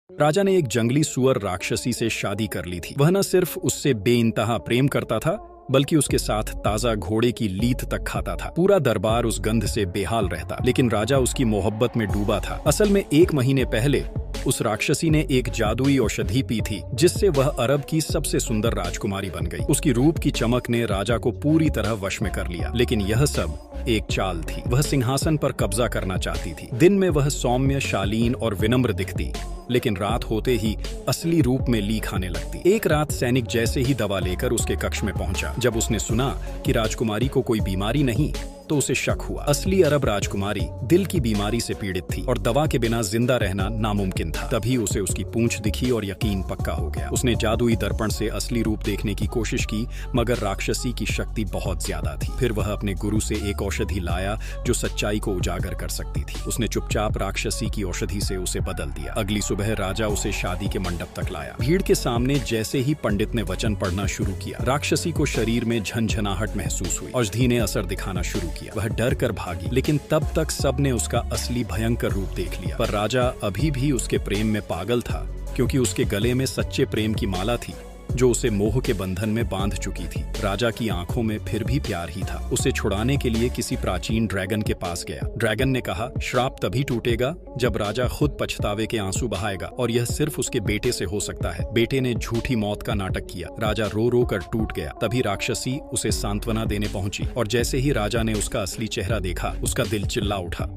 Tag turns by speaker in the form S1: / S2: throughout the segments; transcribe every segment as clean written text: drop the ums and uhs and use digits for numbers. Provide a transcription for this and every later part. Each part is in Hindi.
S1: राजा ने एक जंगली सुअर राक्षसी से शादी कर ली थी। वह न सिर्फ उससे बेइंतहा प्रेम करता था बल्कि उसके साथ ताजा घोड़े की लीथ तक खाता था। पूरा दरबार उस गंध से बेहाल रहता, लेकिन राजा उसकी मोहब्बत में डूबा था। असल में 1 महीने पहले उस राक्षसी ने एक जादुई औषधि पी थी जिससे वह अरब की सबसे सुंदर राजकुमारी बन गई। उसकी रूप की चमक ने राजा को पूरी तरह वश में कर लिया, लेकिन यह सब एक चाल थी। वह सिंहासन पर कब्जा करना चाहती थी। दिन में वह सौम्य, शालीन और विनम्र दिखती, लेकिन रात होते ही असली रूप में लीक आने लगती। एक रात सैनिक जैसे ही दवा लेकर उसके कक्ष में पहुंचा। जब उसने सुना कि राजकुमारी को कोई बीमारी नहीं, तो उसे शक हुआ। असली अरब राजकुमारी दिल की बीमारी से पीड़ित थी और दवा के बिना जिंदा रहना नामुमकिन था। तभी उसे उसकी पूंछ दिखी और यकीन पक्का हो गया। उसने जादुई दर्पण से असली रूप देखने की कोशिश की, मगर राक्षसी की शक्ति बहुत ज्यादा थी। फिर वह अपने गुरु से एक औषधि लाया जो सच्चाई को उजागर कर सकती थी। उसने चुपचाप राक्षसी की औषधि से उसे बदल दिया। अगली सुबह राजा उसे शादी के मंडप तक लाया। भीड़ के सामने जैसे ही पंडित ने वचन पढ़ना शुरू किया, राक्षसी को शरीर में झनझनाहट महसूस हुई। औषधि ने असर दिखाना शुरू किया। वह डर कर भागी, लेकिन तब तक सबने उसका असली भयंकर रूप देख लिया। पर राजा अभी भी उसके प्रेम में पागल था, क्योंकि उसके गले में सच्चे प्रेम की माला थी जो उसे मोह के बंधन में बांध चुकी थी। राजा की आंखों में फिर भी प्यार ही था। उसे छुड़ाने के लिए किसी प्राचीन ड्रैगन के पास गया। ड्रैगन ने कहा, श्राप तभी टूटेगा जब राजा खुद पछतावे के आंसू बहाएगा, और यह सिर्फ उसके बेटे से हो सकता है। बेटे ने झूठी मौत का नाटक किया। राजा रो रो कर टूट गया। तभी राक्षसी उसे सांत्वना देने पहुंची, और जैसे ही राजा ने उसका असली चेहरा देखा, उसका दिल चिल्ला उठा।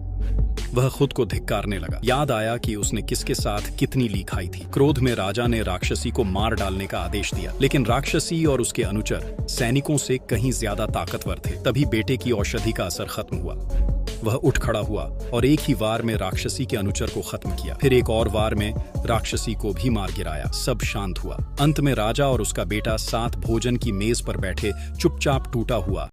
S1: वह खुद को धिक्कारने लगा। याद आया कि उसने किसके साथ कितनी ली खाई थी। क्रोध में राजा ने राक्षसी को मार डालने का आदेश दिया, लेकिन राक्षसी और उसके अनुचर सैनिकों से कहीं ज्यादा ताकतवर थे। तभी बेटे की औषधि का असर खत्म हुआ। वह उठ खड़ा हुआ और एक ही वार में राक्षसी के अनुचर को खत्म किया। फिर एक और वार में राक्षसी को भी मार गिराया। सब शांत हुआ। अंत में राजा और उसका बेटा साथ भोजन की मेज पर बैठे चुपचाप टूटा हुआ